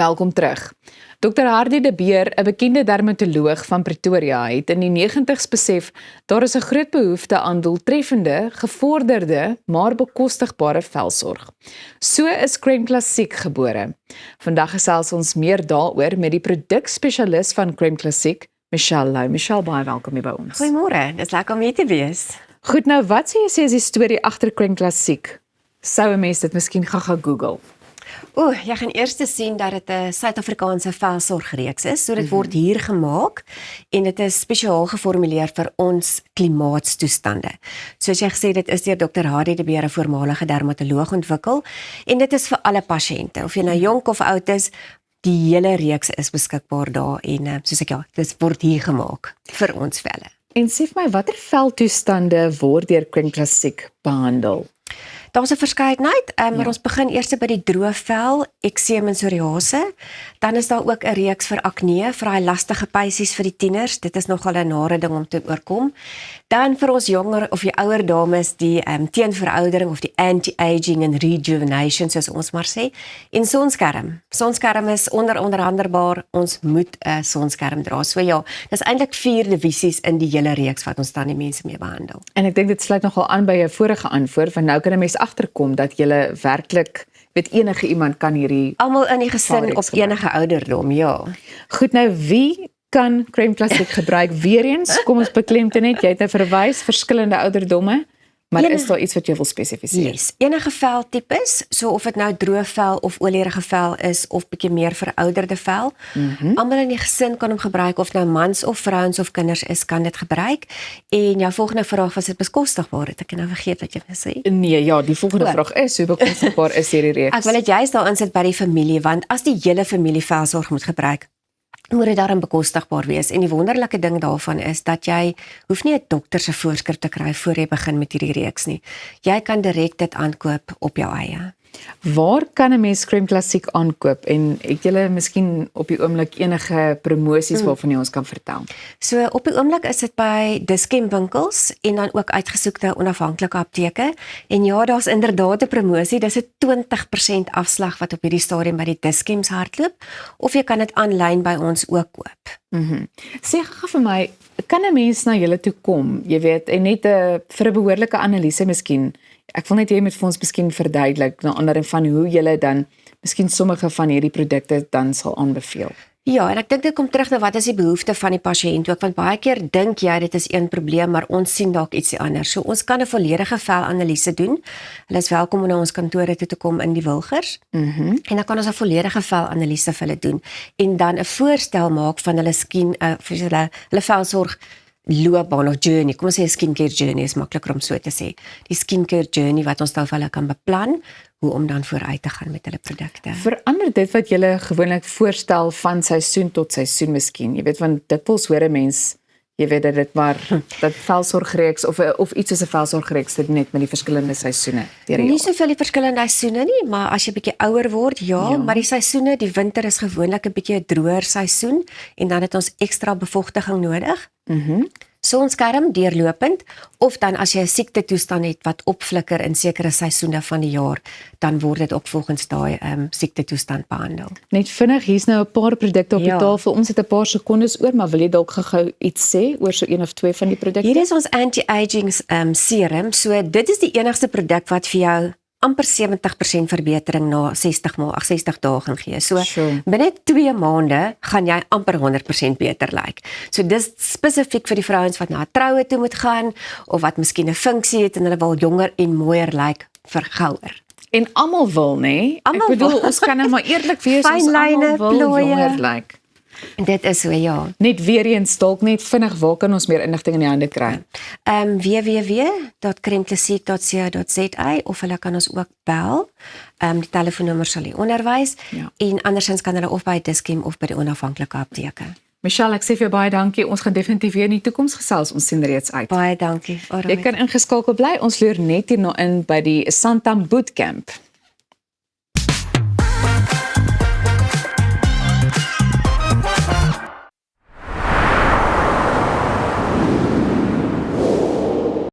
Welkom terug. Dr. Hardy de Beer, 'n bekende dermatoloog van Pretoria, het in die 90's besef daar is 'n groot behoefte aan doeltreffende, gevorderde, maar bekostigbare velsorg. So is Crème Classique gebore. Vandag gesels ons meer daaroor met die produkspesialis van Crème Classique, Michelle Lou. Michelle, baie welkom hier by ons. Goeiemôre, dis lekker om hier te wees. Goed, nou wat sê jy is die storie agter Crème Classique? Sou 'n mens dit miskien gaga Google? Jy gaan eers sien dat dit 'n Suid-Afrikaanse velsorgreeks is. So dit word hier gemaak en dit is spesiaal geformuleer vir ons klimaatstoestande. Soos jy gesê, dit is deur Dr. Hardy de Beer, 'n voormalige dermatoloog, ontwikkel en dit is vir alle pasiënte, of jy nou jonk of oud is. Die hele reeks is beskikbaar daar en soos ek dit word hier gemaak vir ons velle. En sê vir my, watter veltoestande word deur Crème Classique behandel? Daar's 'n verskeidenheid, maar ons begin eers by die droë vel, ekseem en psoriase. Dan is daar ook 'n reeks vir akne, vir daai lastige pysies vir die tieners. Dit is nogal 'n nare ding om te oorkom. Dan vir ons jonger of die ouer dames, die teenveroudering of die anti-aging en rejuvenation, soos ons maar sê. En sonskerm. Sonskerm is onderhandelbaar. Ons moet 'n sonskerm dra. So ja, dis eintlik 4 divisies in die hele reeks wat ons dan die mense mee behandel. En ek dink dit sluit nogal aan by jou vorige antwoord, want nou kan 'n mens agterkom dat jy werklik, enige iemand kan hierdie almal in die gesin op enige ouderdom, ja. Goed, nou wie kan Crème Classique gebruik? Weereens, kom ons beklemtoon net, jy het nou verwys verskillende ouderdomme, maar is daar iets wat jy wil spesifiseer? Yes, enige veltipes, so of dit nou droë vel of olierige vel is of bietjie meer verouderde vel. Almal in die gesin kan hom gebruik, of nou mans of vrouens of kinders is, kan dit gebruik. En jou volgende vraag, was dit bekostigbaar? Het ek nou vergeet wat jy gesê? Nee, ja, die volgende vraag is, hoe bekostigbaar is hierdie reeks? Ek wil dit juist daarin sit by die familie, want as die hele familie velsorg moet gebruik, moet dit daarin bekostigbaar wees. En die wonderlike ding daarvan is dat jy hoef nie 'n dokter se voorskrif te kry voor jy begin met hierdie reeks nie. Jy kan direk dit aankoop op jou eie. Waar kan 'n mens Crème Classique aankoop? En het julle miskien op die oomblik enige promosies waarvan jy ons kan vertel? So op die oomblik is dit by Dis-Chem winkels en dan ook uitgesoekte onafhanklike apteke. En ja, daar's inderdaad 'n promosie. Dis 'n 20% afslag wat op hierdie stadium by die Dis-Chems hardloop, of jy kan dit aanlyn by ons ook koop. Sê gou vir my, kan 'n mens na julle toe kom? Jy weet, en net vir 'n behoorlike analise miskien. Ek wil net hê jy moet vir ons miskien verduidelik na ander van hoe julle dan miskien sommige van hierdie produkte dan sal aanbeveel. Ja, en ek dink dit kom terug na wat is die behoefte van die pasiënt ook, want baie keer dink jy dit is een probleem, maar ons sien dalk ietsie anders. So ons kan 'n volledige velanalise doen. Hulle is welkom om na ons kantore toe te kom in die Wilgers. En dan kan ons 'n volledige velanalise vir hulle doen en dan 'n voorstel maak van hulle hulle velsorg loopbaan of journey. Kom ons sê skincare journey is makliker om so te sê. Die skincare journey wat ons dan vir hulle kan beplan, hoe om dan vooruit te gaan met hulle produkte. Verander dit wat julle gewoonlik voorstel van seisoen tot seisoen miskien? Jy weet, want dikwels hoor 'n mens, jy weet dat dit maar dat velsorgreeks of iets is 'n velsorgreeks dit net met die verskillende seisoene deur die Nie jaar. soveel die verskillende seisoene nie, maar as jy bietjie ouer word, ja, maar die seisoene, die winter is gewoonlik 'n bietjie 'n droër seisoen en dan het ons ekstra bevochtiging nodig. Sonskerm deurlopend, of dan as jy 'n siekte toestand het wat opflikker in sekere seisoene van die jaar, dan word dit ook volgens daai siekte toestand behandel. Net vinnig, hier's nou 'n paar produkte op die Ja. tafel. Ons het 'n paar sekondes oor, maar wil jy dalk gou iets sê oor so een of twee van die produkte? Hier is ons anti-aging serum. So dit is die enigste produk wat vir jou amper 70% verbetering na 60 dae gaan gee. So Sure. binne 2 maande gaan jy amper 100% beter lyk. So dis spesifiek vir die vrouens wat na 'n troue toe moet gaan of wat miskien 'n funksie het en hulle wil jonger en mooier lyk vir gouer. En almal wil, nê? Ek Almal bedoel, wil. ons kan nou maar eerlik wees, ons Fynlyne, almal wil plooie. jonger lyk. Dit is so, ja. Net weer eens dalk net vinnig, waar kan ons meer inligting in die hande kry? www.cremeclassique.co.za of hulle kan ons ook bel. Die telefoonnommer sal hier onderwys. Ja. En andersins kan hulle of by Dis-Chem of by die onafhanklike apteke. Michelle, ek sê vir jou baie dankie. Ons gaan definitief weer in die toekoms gesels. Ons sien reeds uit. Baie dankie. Jy kan ingeskakel bly. Ons loer net hierna in by die Santam Bootcamp.